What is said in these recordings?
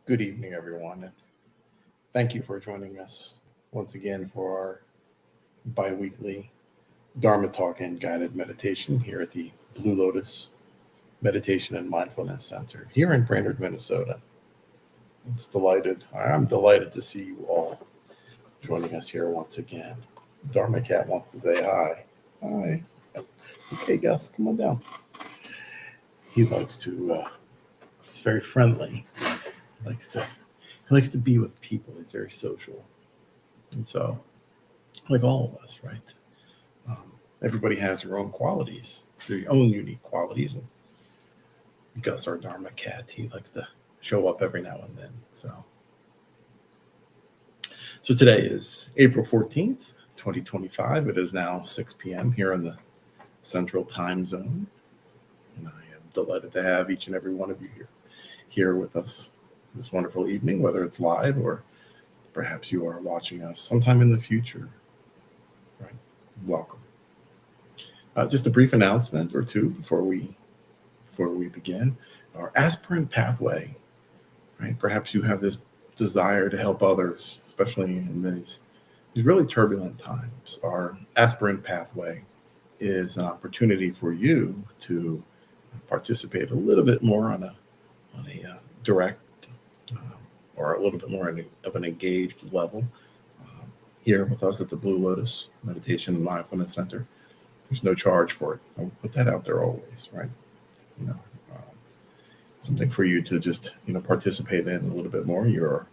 Good evening, everyone, and thank you for joining us once again for our bi-weekly Dharma Talk and guided meditation here at the Blue Lotus Meditation and Mindfulness Center here in Brainerd, Minnesota. I'm delighted to see you all joining us here once again. Dharma Cat wants to say hi. Hi. Okay, Gus, come on down. He likes to, he's very friendly. He likes to be with people. He's very social. And so, like all of us, right? Everybody has their own qualities, their own unique qualities. And Gus, our Dharma Cat, he likes to show up every now and then. So today is April 14th, 2025. It is now 6 p.m. here in the Central Time Zone. And I am delighted to have each and every one of you here with us this wonderful evening, whether it's live or perhaps you are watching us sometime in the future. Right? Welcome. Just a brief announcement or two before we begin. Our aspirant pathway, right? Perhaps you have this desire to help others, especially in these really turbulent times. Our aspirant pathway is an opportunity for you to participate a little bit more on a direct or a little bit more of an engaged level here with us at the Blue Lotus Meditation and Mindfulness Center. There's no charge for it. I'll put that out there always, right? Something for you to just participate in a little bit more. You're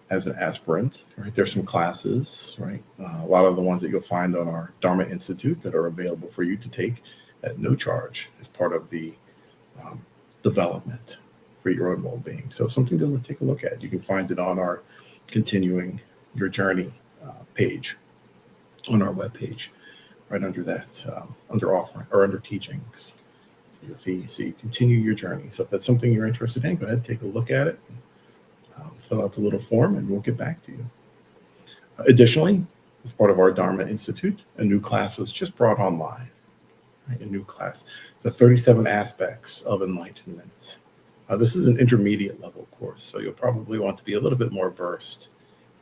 as an aspirant, right? There's some classes, right? A lot of the ones that you'll find on our Dharma Institute that are available for you to take at no charge as part of the development for your own well-being. So something to take a look at. You can find it on our Continuing Your Journey page on our webpage, right under that, under offering or under teachings. Your fee, see, continue your journey. So if that's something you're interested in, go ahead, take a look at it, fill out the little form, and we'll get back to you. Additionally, as part of our Dharma Institute, a new class was just brought online. Right? A new class, the 37 aspects of enlightenment. This is an intermediate level course, so you'll probably want to be a little bit more versed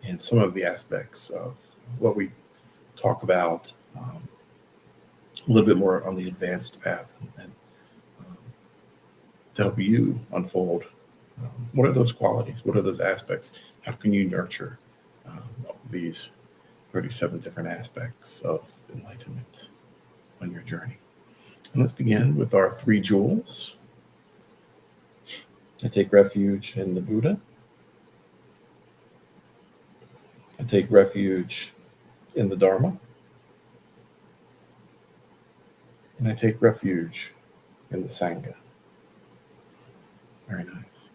in some of the aspects of what we talk about, a little bit more on the advanced path, and to help you unfold what are those qualities, what are those aspects, how can you nurture these 37 different aspects of enlightenment on your journey. And let's begin with our 3 jewels. I take refuge in the Buddha. I take refuge in the Dharma. And I take refuge in the Sangha. Very nice.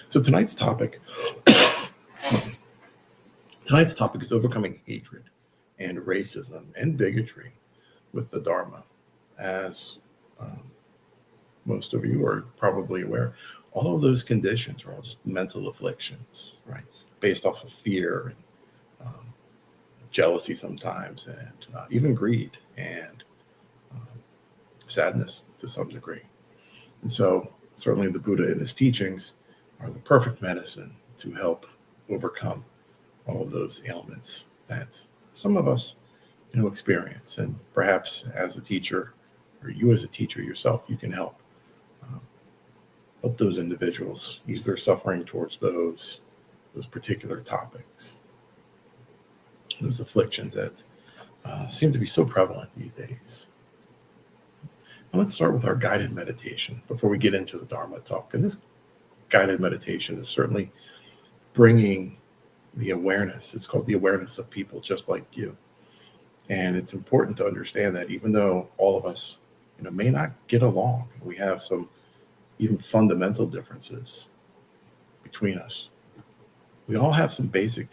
So tonight's topic is overcoming hatred and racism and bigotry with the Dharma. As most of you are probably aware, all of those conditions are all just mental afflictions, right? Based off of fear and jealousy sometimes, and even greed and sadness to some degree. And so certainly the Buddha and his teachings are the perfect medicine to help overcome all of those ailments that some of us experience. And perhaps as a teacher, or you as a teacher yourself, you can help those individuals ease their suffering towards those particular topics, those afflictions that seem to be so prevalent these days. Now let's start with our guided meditation before we get into the Dharma talk. And this guided meditation is certainly bringing the awareness. It's called the awareness of people just like you. And it's important to understand that even though all of us may not get along, we have some even fundamental differences between us. We all have some basic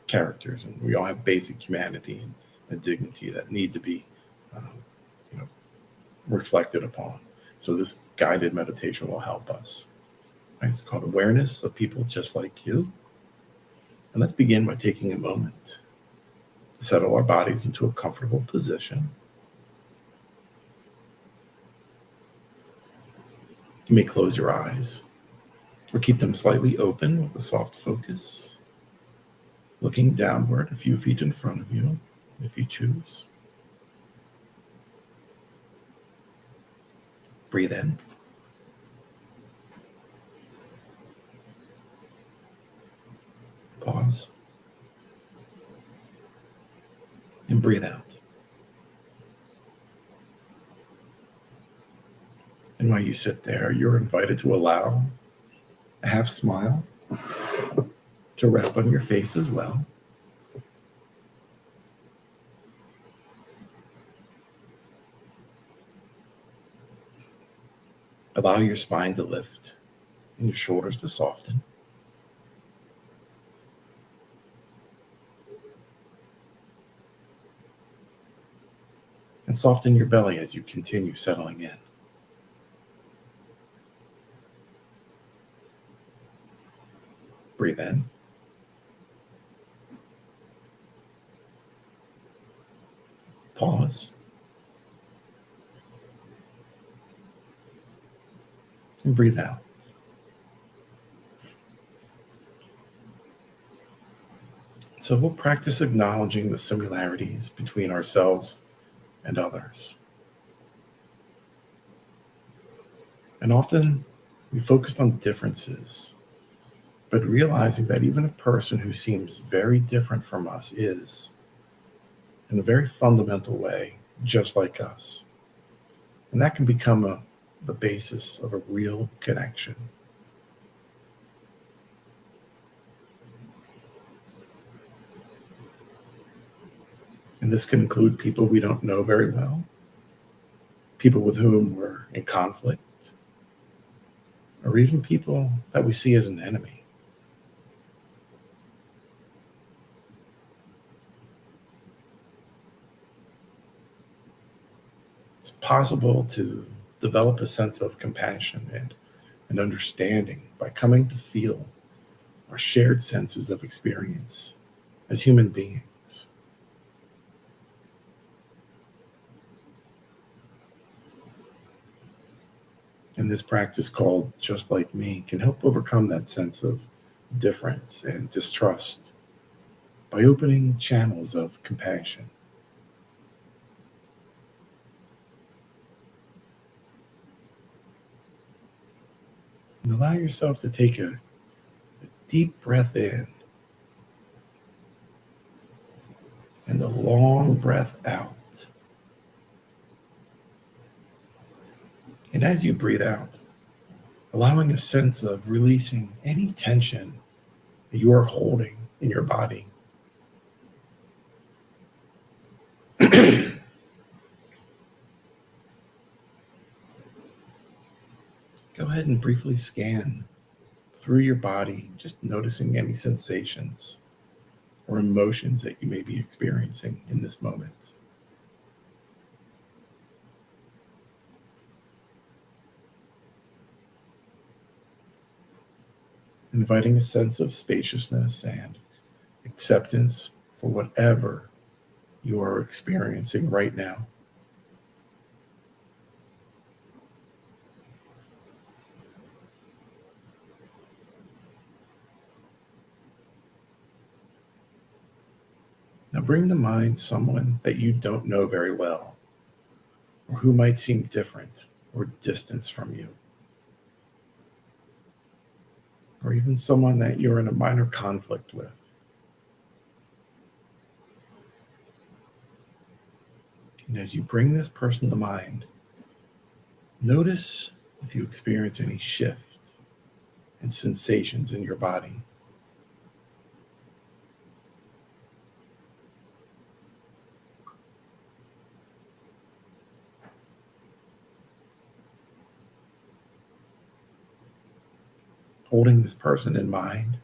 characters, and we all have basic humanity and dignity that need to be reflected upon. So this guided meditation will help us. Right? It's called awareness of people just like you. And let's begin by taking a moment to settle our bodies into a comfortable position. You may close your eyes or keep them slightly open with a soft focus, looking downward a few feet in front of you if you choose. Breathe in. Pause. And breathe out. And while you sit there, you're invited to allow a half smile to rest on your face as well. Allow your spine to lift and your shoulders to soften. And soften your belly as you continue settling in. Breathe in. Pause. And breathe out. So we'll practice acknowledging the similarities between ourselves and others. And often we focused on differences, but realizing that even a person who seems very different from us is, in a very fundamental way, just like us. And that can become the basis of a real connection. And this can include people we don't know very well, people with whom we're in conflict, or even people that we see as an enemy. It's possible to develop a sense of compassion and understanding by coming to feel our shared senses of experience as human beings. And this practice called Just Like Me can help overcome that sense of difference and distrust by opening channels of compassion. And allow yourself to take a deep breath in and a long breath out. And as you breathe out, allowing a sense of releasing any tension that you are holding in your body. Go ahead and briefly scan through your body, just noticing any sensations or emotions that you may be experiencing in this moment. Inviting a sense of spaciousness and acceptance for whatever you are experiencing right now. Now bring to mind someone that you don't know very well, or who might seem different or distant from you, or even someone that you're in a minor conflict with. And as you bring this person to mind, notice if you experience any shift and sensations in your body. Holding this person in mind,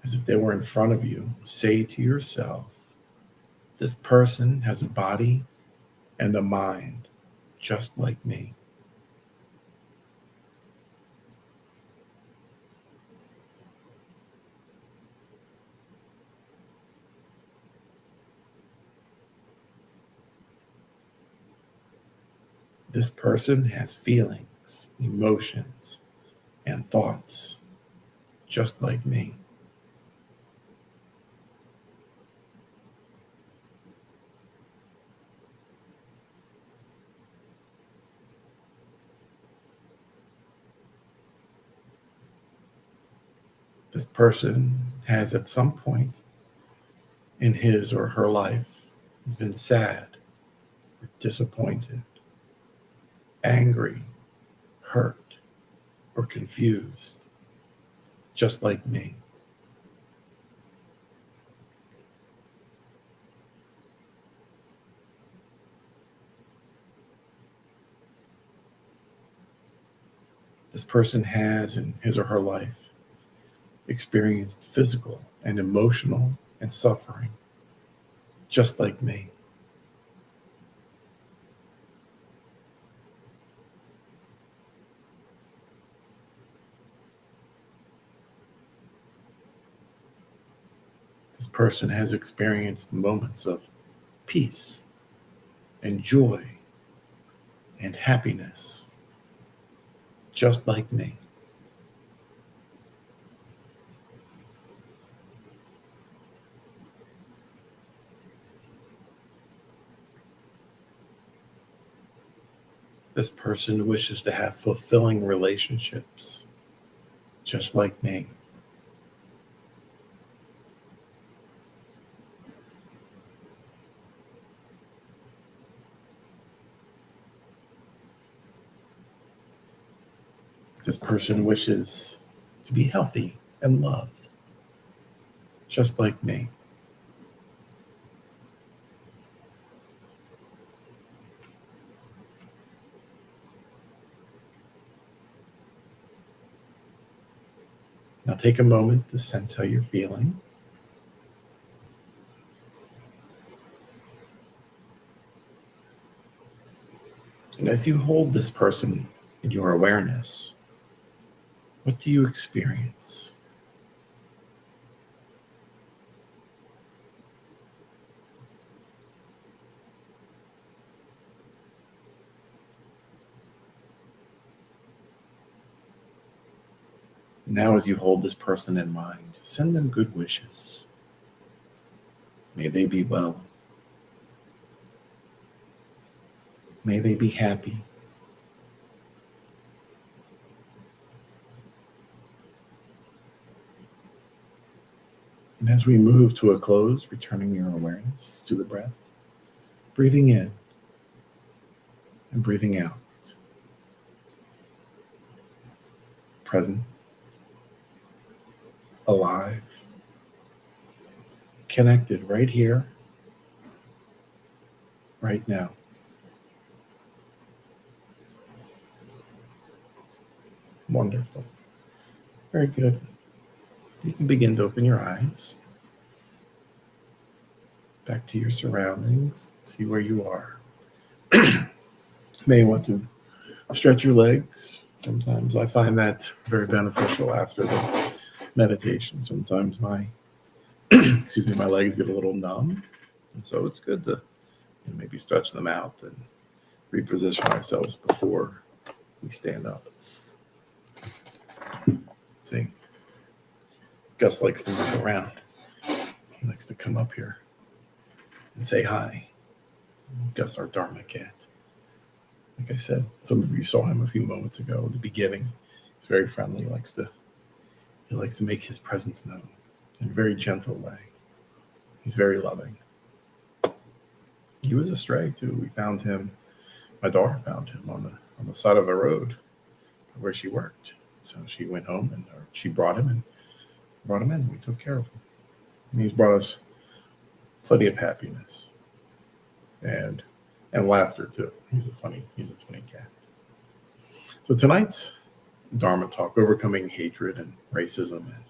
as if they were in front of you, say to yourself, this person has a body and a mind just like me. This person has feelings feelings, emotions, and thoughts, just like me. This person has at some point in his or her life has been sad, or disappointed, angry, hurt, or confused, just like me. This person has in his or her life experienced physical and emotional and suffering, just like me. This person has experienced moments of peace and joy and happiness, just like me. This person wishes to have fulfilling relationships, just like me. This person wishes to be healthy and loved, just like me. Now take a moment to sense how you're feeling. And as you hold this person in your awareness, what do you experience? Now, as you hold this person in mind, send them good wishes. May they be well. May they be happy. And as we move to a close, returning your awareness to the breath, breathing in and breathing out. Present, alive, connected right here, right now. Wonderful. Very good. You can begin to open your eyes back to your surroundings, see where you are. You may want to stretch your legs. Sometimes I find that very beneficial after the meditation. Sometimes my my legs get a little numb, and so it's good to maybe stretch them out and reposition ourselves before we stand up. See, Gus likes to move around. He likes to come up here and say hi. Gus, our Dharma cat. Like I said, some of you saw him a few moments ago at the beginning. He's very friendly. He likes to make his presence known in a very gentle way. He's very loving. He was a stray too. We found him. My daughter found him on the side of a road where she worked. So she went home and she brought him in. We took care of him. And he's brought us plenty of happiness and laughter too. He's a funny cat. So tonight's Dharma talk, overcoming hatred and racism and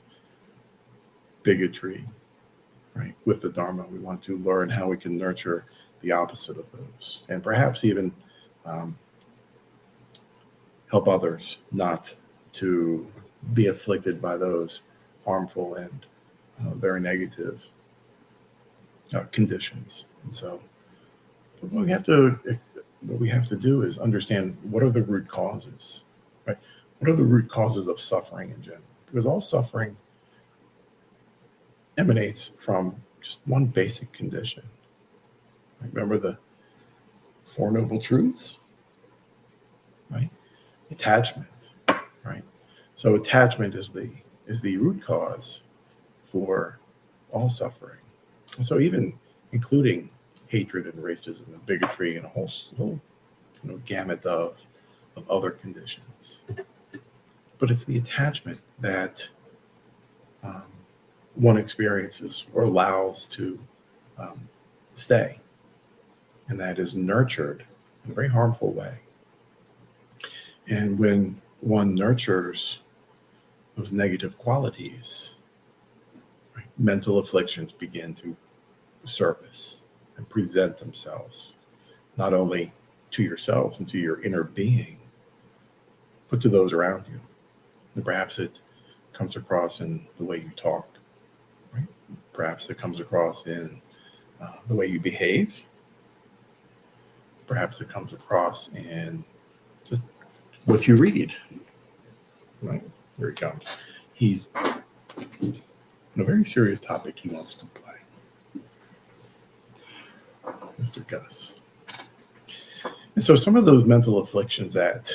bigotry, right? With the Dharma, we want to learn how we can nurture the opposite of those, and perhaps even help others not to be afflicted by those harmful and very negative conditions. And so, what we have to do is understand what are the root causes right? What are the root causes of suffering in general? Because all suffering emanates from just one basic condition. Remember the Four Noble Truths, right? Attachment, right? So attachment is the root cause for all suffering. And so even including hatred and racism and bigotry and a whole gamut of other conditions. But it's the attachment that one experiences or allows to stay, and that is nurtured in a very harmful way. And when one nurtures those negative qualities, right, mental afflictions begin to surface and present themselves, not only to yourselves and to your inner being, but to those around you. And perhaps it comes across in the way you talk, right? Perhaps it comes across in the way you behave. Perhaps it comes across in just what you read, right? Here he comes. He's on a very serious topic he wants to play. Mr. Gus. And so some of those mental afflictions that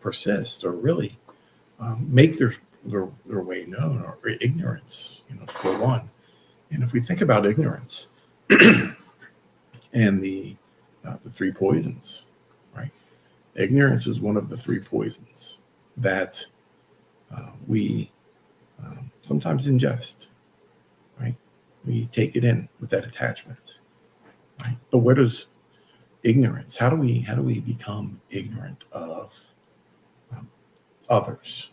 persist or really make their way known are ignorance, for one. And if we think about ignorance and the three poisons, right? Ignorance is one of the three poisons that we sometimes ingest, right? We take it in with that attachment, right? But where does ignorance? How do we become ignorant of others?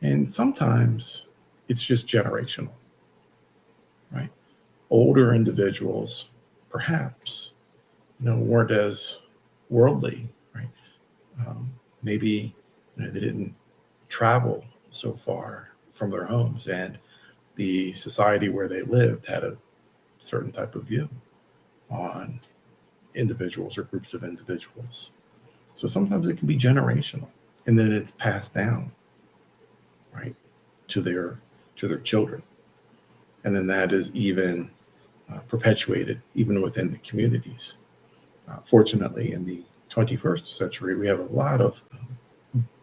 And sometimes it's just generational, right? Older individuals, perhaps, weren't as worldly, right? Maybe they didn't travel so far from their homes, and the society where they lived had a certain type of view on individuals or groups of individuals. So sometimes it can be generational, and then it's passed down, right, to their children, and then that is even perpetuated even within the communities. Fortunately, in the 21st century, we have a lot of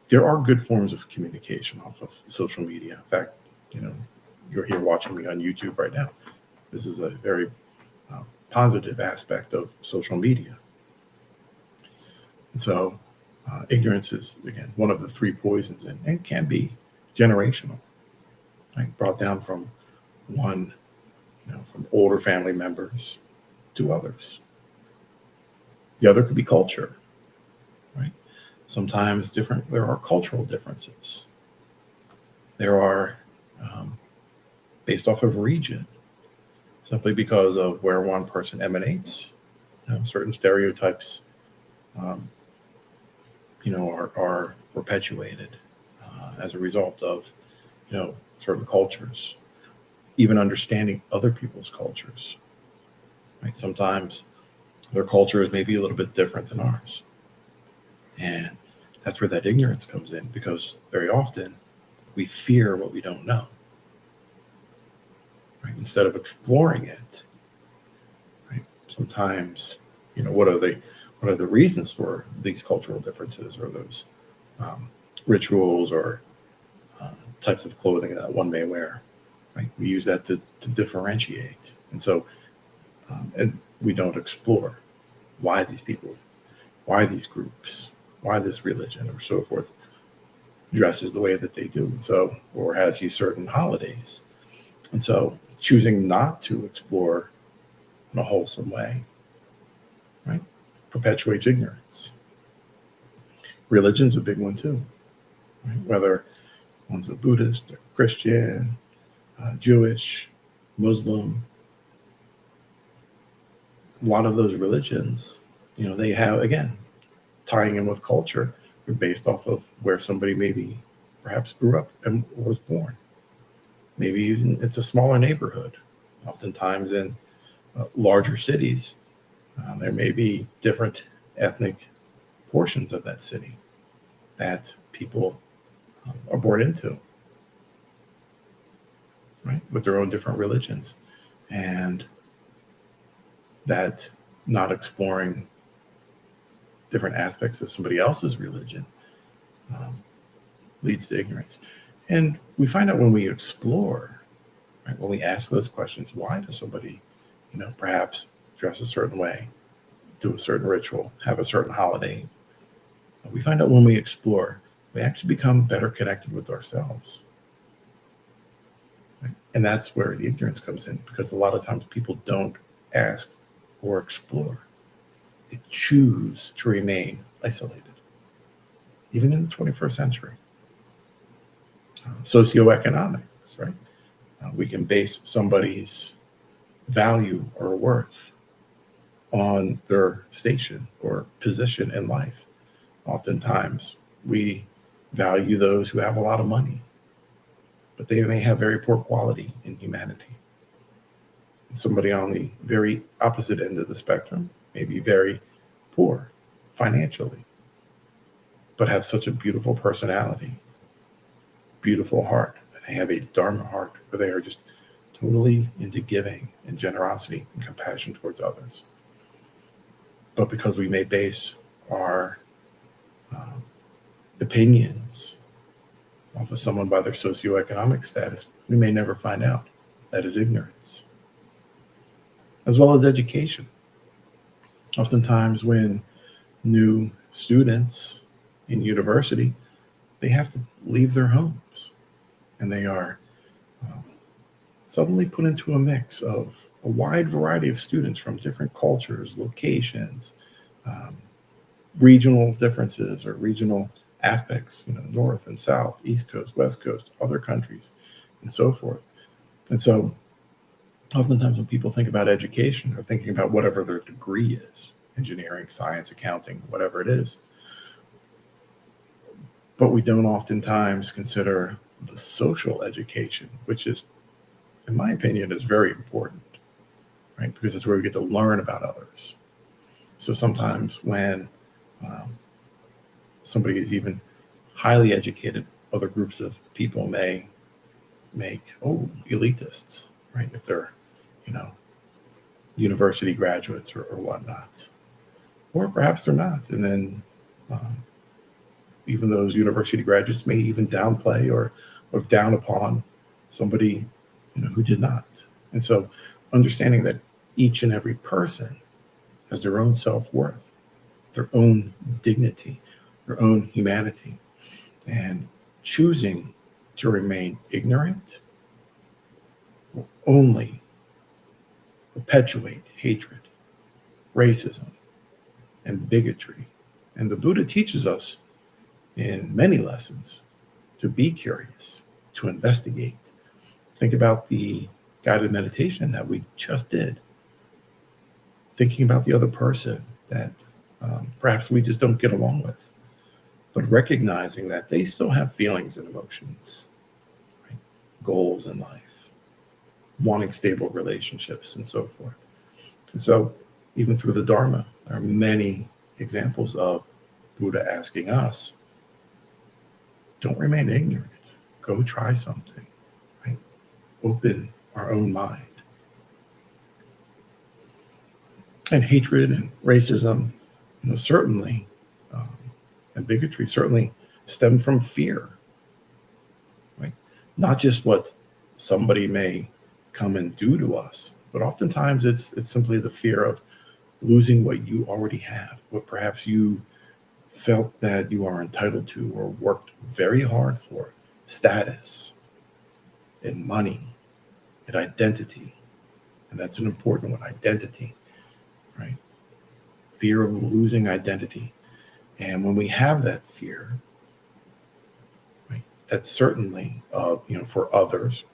there are good forms of communication off of social media. In fact, you're here watching me on YouTube right now. This is a very positive aspect of social media. And so ignorance is, again, one of the three poisons, and can be generational, right? Brought down from one, from older family members to others. The other could be culture, right? Sometimes there are cultural differences. There are based off of region, simply because of where one person emanates. Certain stereotypes, are perpetuated as a result of, certain cultures. Even understanding other people's cultures, right? Sometimes their culture is maybe a little bit different than ours, and that's where that ignorance comes in, because very often we fear what we don't know, right? Instead of exploring it, right? Sometimes, what are the reasons for these cultural differences, or those rituals, or types of clothing that one may wear, right? We use that to differentiate, and so and we don't explore why these people, why these groups, why this religion, or so forth, dresses the way that they do, and so, or has these certain holidays. And so choosing not to explore in a wholesome way, right, perpetuates ignorance. Religion's a big one too, right? Whether one's a Buddhist, or Christian, Jewish, Muslim, a lot of those religions, they have, again, tying in with culture, are based off of where somebody maybe perhaps grew up and was born. Maybe even it's a smaller neighborhood. Oftentimes in larger cities, there may be different ethnic portions of that city that people are born into, right, with their own different religions, and that not exploring different aspects of somebody else's religion leads to ignorance. And we find out when we explore, right, when we ask those questions, why does somebody, perhaps dress a certain way, do a certain ritual, have a certain holiday? We find out when we explore, we actually become better connected with ourselves. Right? And that's where the ignorance comes in, because a lot of times people don't ask or explore. They choose to remain isolated, even in the 21st century. Socioeconomics, right? We can base somebody's value or worth on their station or position in life. Oftentimes, we value those who have a lot of money, but they may have very poor quality in humanity. And somebody on the very opposite end of the spectrum may be very poor financially, but have such a beautiful personality, beautiful heart, and they have a Dharma heart where they are just totally into giving and generosity and compassion towards others. But because we may base our opinions off of someone by their socioeconomic status, we may never find out. That is ignorance. As well as education. Oftentimes when new students in university, they have to leave their homes, and they are suddenly put into a mix of a wide variety of students from different cultures, locations, regional differences or regional aspects, north and south, east coast, west coast, other countries, and so forth. And so oftentimes when people think about education, they're thinking about whatever their degree is, engineering, science, accounting, whatever it is. But we don't oftentimes consider the social education, which is, in my opinion, is very important, right? Because it's where we get to learn about others. So sometimes when somebody is even highly educated, other groups of people may make, elitists, right? If they're, university graduates or whatnot. Or perhaps they're not. And then even those university graduates may even downplay or look down upon somebody, who did not. And so understanding that each and every person has their own self-worth, their own dignity, their own humanity, and choosing to remain ignorant will only perpetuate hatred, racism, and bigotry. And the Buddha teaches us in many lessons to be curious, to investigate. Think about the guided meditation that we just did. Thinking about the other person that perhaps we just don't get along with, but recognizing that they still have feelings and emotions, right? Goals in life, wanting stable relationships, and so forth. And so even through the Dharma, there are many examples of Buddha asking us, don't remain ignorant. Go try something, right? Open our own mind. And hatred and racism, certainly, and bigotry certainly stem from fear, right? Not just what somebody may come and do to us, but oftentimes it's simply the fear of losing what you already have, what perhaps you felt that you are entitled to or worked very hard for, status and money and identity. And that's an important one, identity, right? Fear of losing identity. And when we have that fear, right, that's certainly, for others,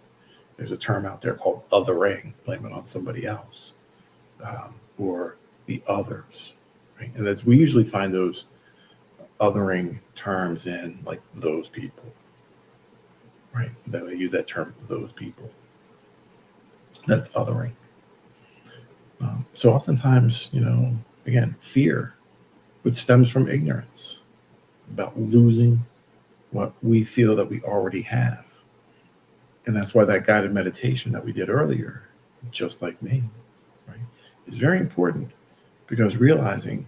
there's a term out there called othering, blame it on somebody else, or the others, right? And that's, we usually find those othering terms in like those people, right? Then they use that term, those people. That's othering. So oftentimes, again, fear, which stems from ignorance, about losing what we feel that we already have. And that's why that guided meditation that we did earlier, just like me, right, is very important, because realizing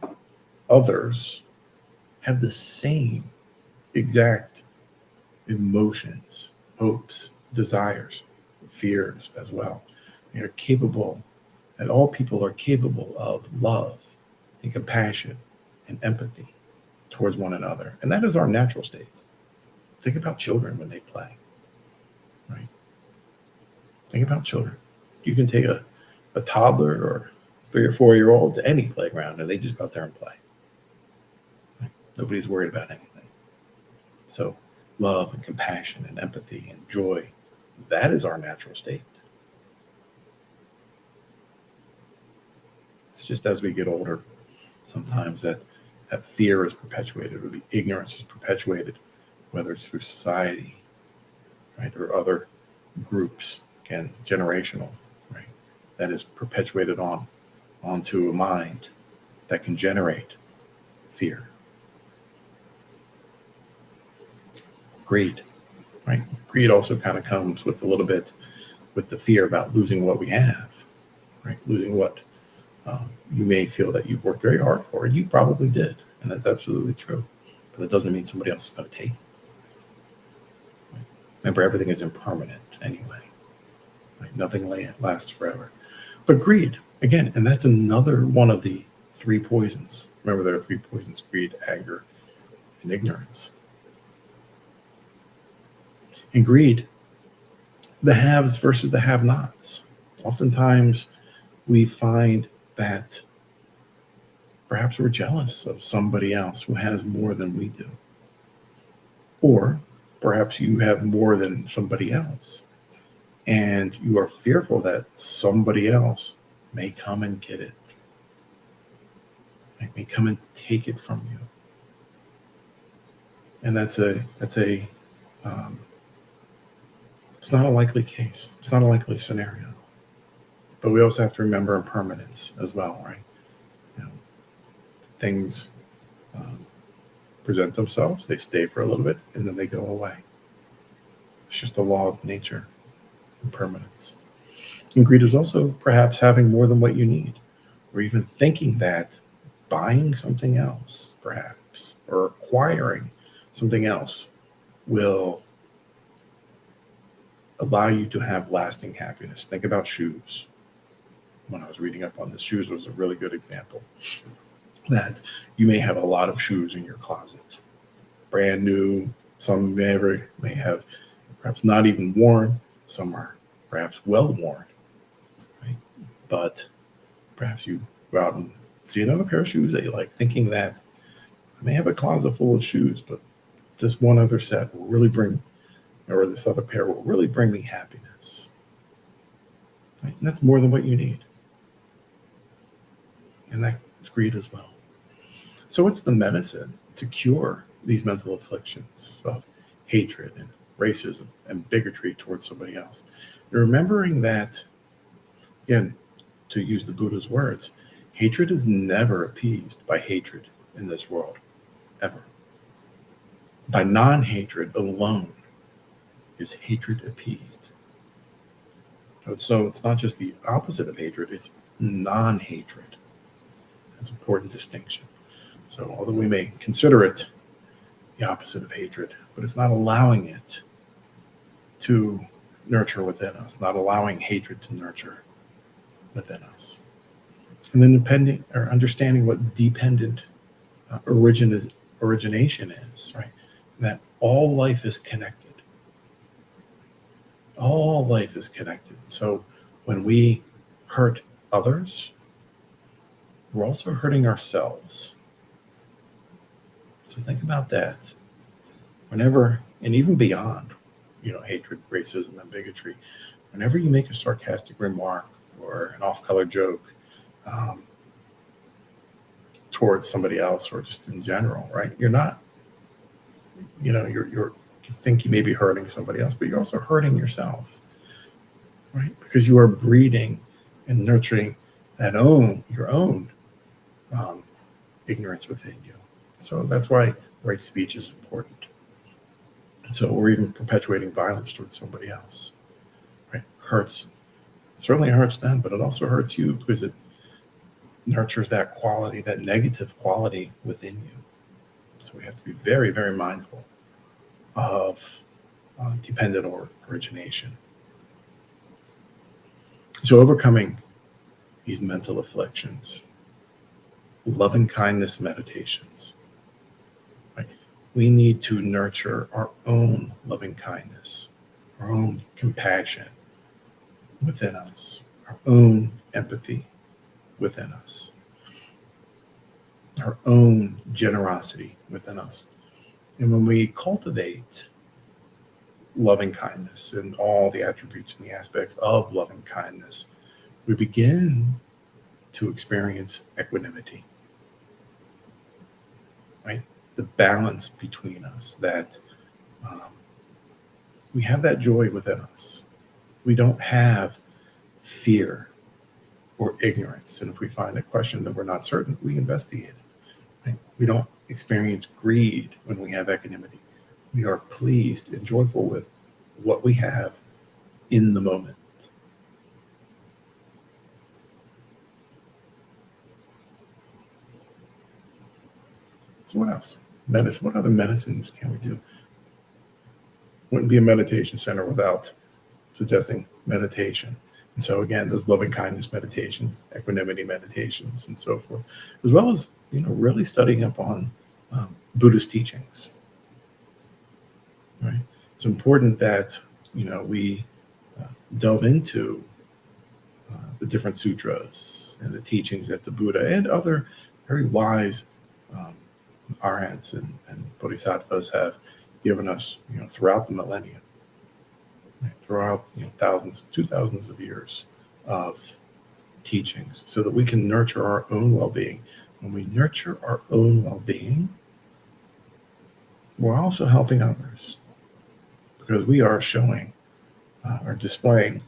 others have the same exact emotions, hopes, desires, fears as well. They are capable, and all people are capable of love and compassion and empathy towards one another. And that is our natural state. Think about children when they play, right? Think about children. You can take a toddler or 3 or 4-year-old to any playground and they just go out there and play. Right? Nobody's worried about anything. So love and compassion and empathy and joy, that is our natural state. It's just as we get older, sometimes that fear is perpetuated, or the ignorance is perpetuated, whether it's through society, right, or other groups, again, generational, right, that is perpetuated onto a mind that can generate fear. Greed, right? Greed also kind of comes with a little bit with the fear about losing what we have, right? Losing what you may feel that you've worked very hard for, and you probably did, and that's absolutely true. But that doesn't mean somebody else is going to take it. Right? Remember, everything is impermanent anyway. Right? Nothing lasts forever. But greed, again, and that's another one of the 3 poisons. Remember, there are 3 poisons: greed, anger, and ignorance. In greed, the haves versus the have-nots. Oftentimes, we find that perhaps we're jealous of somebody else who has more than we do. Or perhaps you have more than somebody else, and you are fearful that somebody else may come and get it. May come and take it from you. And it's not a likely case. It's not a likely scenario. But we also have to remember impermanence as well, right? You know, things present themselves, they stay for a little bit, and then they go away. It's just a law of nature, impermanence. And greed is also perhaps having more than what you need, or even thinking that buying something else, perhaps, or acquiring something else will allow you to have lasting happiness. Think about shoes. When I was reading up on this, shoes was a really good example. That you may have a lot of shoes in your closet, brand new. Some may have perhaps not even worn. Some are perhaps well worn, right? But perhaps you go out and see another pair of shoes that you like, thinking that I may have a closet full of shoes, but this one other set will really bring, or this other pair will really bring me happiness. Right? And that's more than what you need. And that's greed as well. So what's the medicine to cure these mental afflictions of hatred and racism and bigotry towards somebody else? And remembering that, again, to use the Buddha's words, hatred is never appeased by hatred in this world, ever. By non-hatred alone is hatred appeased. So it's not just the opposite of hatred, it's non-hatred. That's an important distinction. So although we may consider it the opposite of hatred, but it's not allowing it to nurture within us, not allowing hatred to nurture within us. And then understanding what dependent origination is, right? That all life is connected. All life is connected. So when we hurt others, we're also hurting ourselves. So think about that. Whenever, and even beyond, hatred, racism, and bigotry, whenever you make a sarcastic remark or an off-color joke towards somebody else, or just in general, right? You're not, you think you may be hurting somebody else, but you're also hurting yourself, right? Because you are breeding and nurturing your own ignorance within you. So that's why right speech is important. So, or even perpetuating violence towards somebody else, right? Hurts. It certainly hurts them, but it also hurts you because it nurtures that quality, that negative quality within you. So we have to be very, very mindful of dependent origination. So overcoming these mental afflictions, loving kindness meditations, right? We need to nurture our own loving kindness, our own compassion within us, our own empathy within us, our own generosity within us. And when we cultivate loving kindness and all the attributes and the aspects of loving kindness, we begin to experience equanimity, right? The balance between us, that um, we have that joy within us. We don't have fear or ignorance. And if we find a question that we're not certain, we investigate it. Right? We don't experience greed when we have equanimity. We are pleased and joyful with what we have in the moment. So what else? Medicine. What other medicines can we do? Wouldn't be a meditation center without suggesting meditation. And so again, those loving kindness meditations, equanimity meditations, and so forth, as well as really studying up on Buddhist teachings. Right? It's important that we delve into the different sutras and the teachings that the Buddha and other very wise arhats and bodhisattvas have given us, throughout the millennia, right? Throughout thousands, 2,000s of years of teachings, so that we can nurture our own well-being. When we nurture our own well-being, we're also helping others, because we are showing or displaying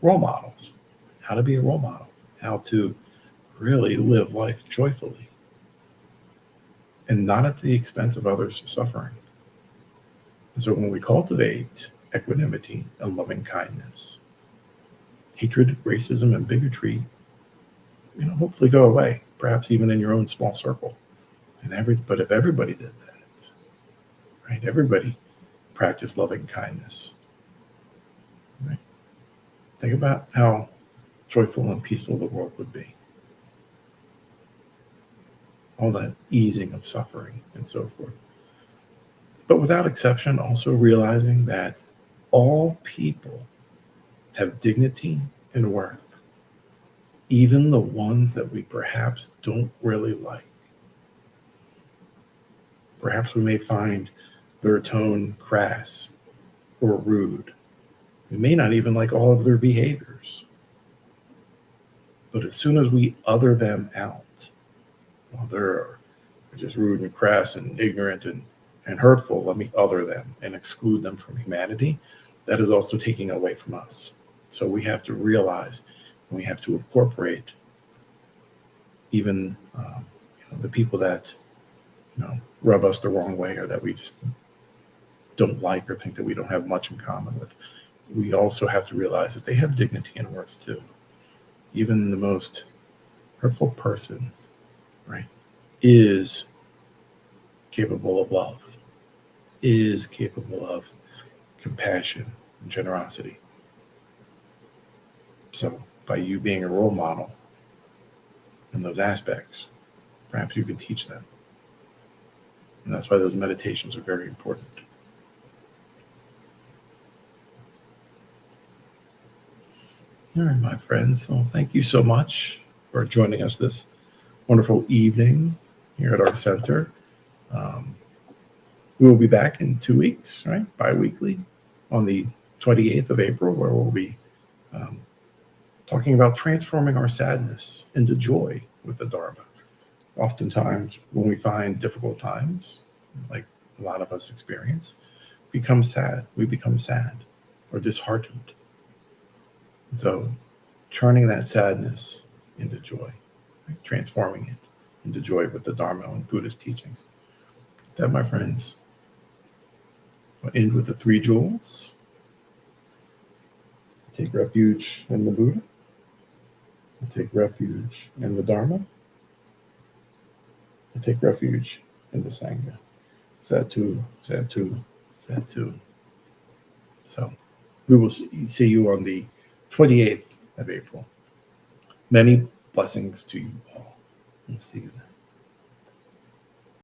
role models, how to be a role model, how to really live life joyfully and not at the expense of others suffering. And so when we cultivate equanimity and loving kindness, hatred, racism, and bigotry, hopefully go away, perhaps even in your own small circle. But if everybody did that, right? Everybody practiced loving kindness, right? Think about how joyful and peaceful the world would be. All that easing of suffering and so forth. But without exception, also realizing that all people have dignity and worth, even the ones that we perhaps don't really like. Perhaps we may find their tone crass or rude. We may not even like all of their behaviors. But as soon as we other them out, well, they're just rude and crass and ignorant and hurtful, let me other them and exclude them from humanity. That is also taking away from us. So we have to realize, and we have to incorporate even the people that rub us the wrong way, or that we just don't like, or think that we don't have much in common with. We also have to realize that they have dignity and worth too. Even the most hurtful person, right, is capable of love, is capable of compassion and generosity. So by you being a role model in those aspects, perhaps you can teach them. And that's why those meditations are very important. All right, my friends. So thank you so much for joining us this wonderful evening here at our center. We will be back in 2 weeks, right? Bi-weekly on the 28th of April, where we'll be talking about transforming our sadness into joy with the Dharma. Oftentimes, when we find difficult times, like a lot of us experience, we become sad or disheartened. And so turning that sadness into joy, right? Transforming it into joy with the Dharma and Buddhist teachings. That, my friends, will end with the three jewels. Take refuge in the Buddha. Take refuge in the Dharma. Take refuge in the Sangha. Sathu, Sathu, Sathu. So we will see you on the 28th of April. Many blessings to you all. We'll see you then.